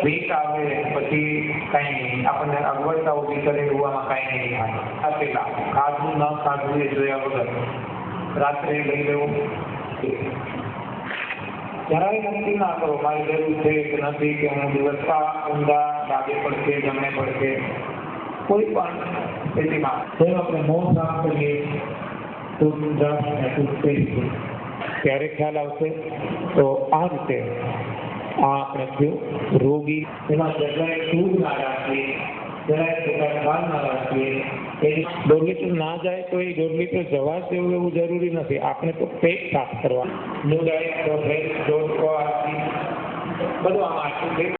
Week આવે પછી કઈ નહીં, આપણને અગવડતા ઉભી કરે એવું આમાં કઈ નહીં થાય. આ પેલા ખાધું ન ખાધું એ જોયા વગર રાત્રે લઈ લેવું. જરાય નક્કી ના કરો મારી જરૂર છે કે નથી, કે હું દિવસમાં ઊંધા ડાબે પડશે જમણે પડશે, કોઈ પણ સ્થિતિમાં જેમ આપણે મોં સાફ કરીએ ટૂથબ્રશ અને ટૂથપેસ્ટ ત્યારે ખ્યાલ આવશે. તો આ રીતે આ આપણે થયું રોગી, એમાં જગ્યાએ દૂધ ના રાખીએ, જરાય પોતાના ખાલ ના રાખીએ. એ 2 લીટર ના જાય તો એ 2 લીટર જવા દેવું એવું જરૂરી નથી. આપણે તો પેટ સાફ કરવા, ન્યૂ ડાયટ તો હેલ્થ ડોટ બધું આમાં આટલું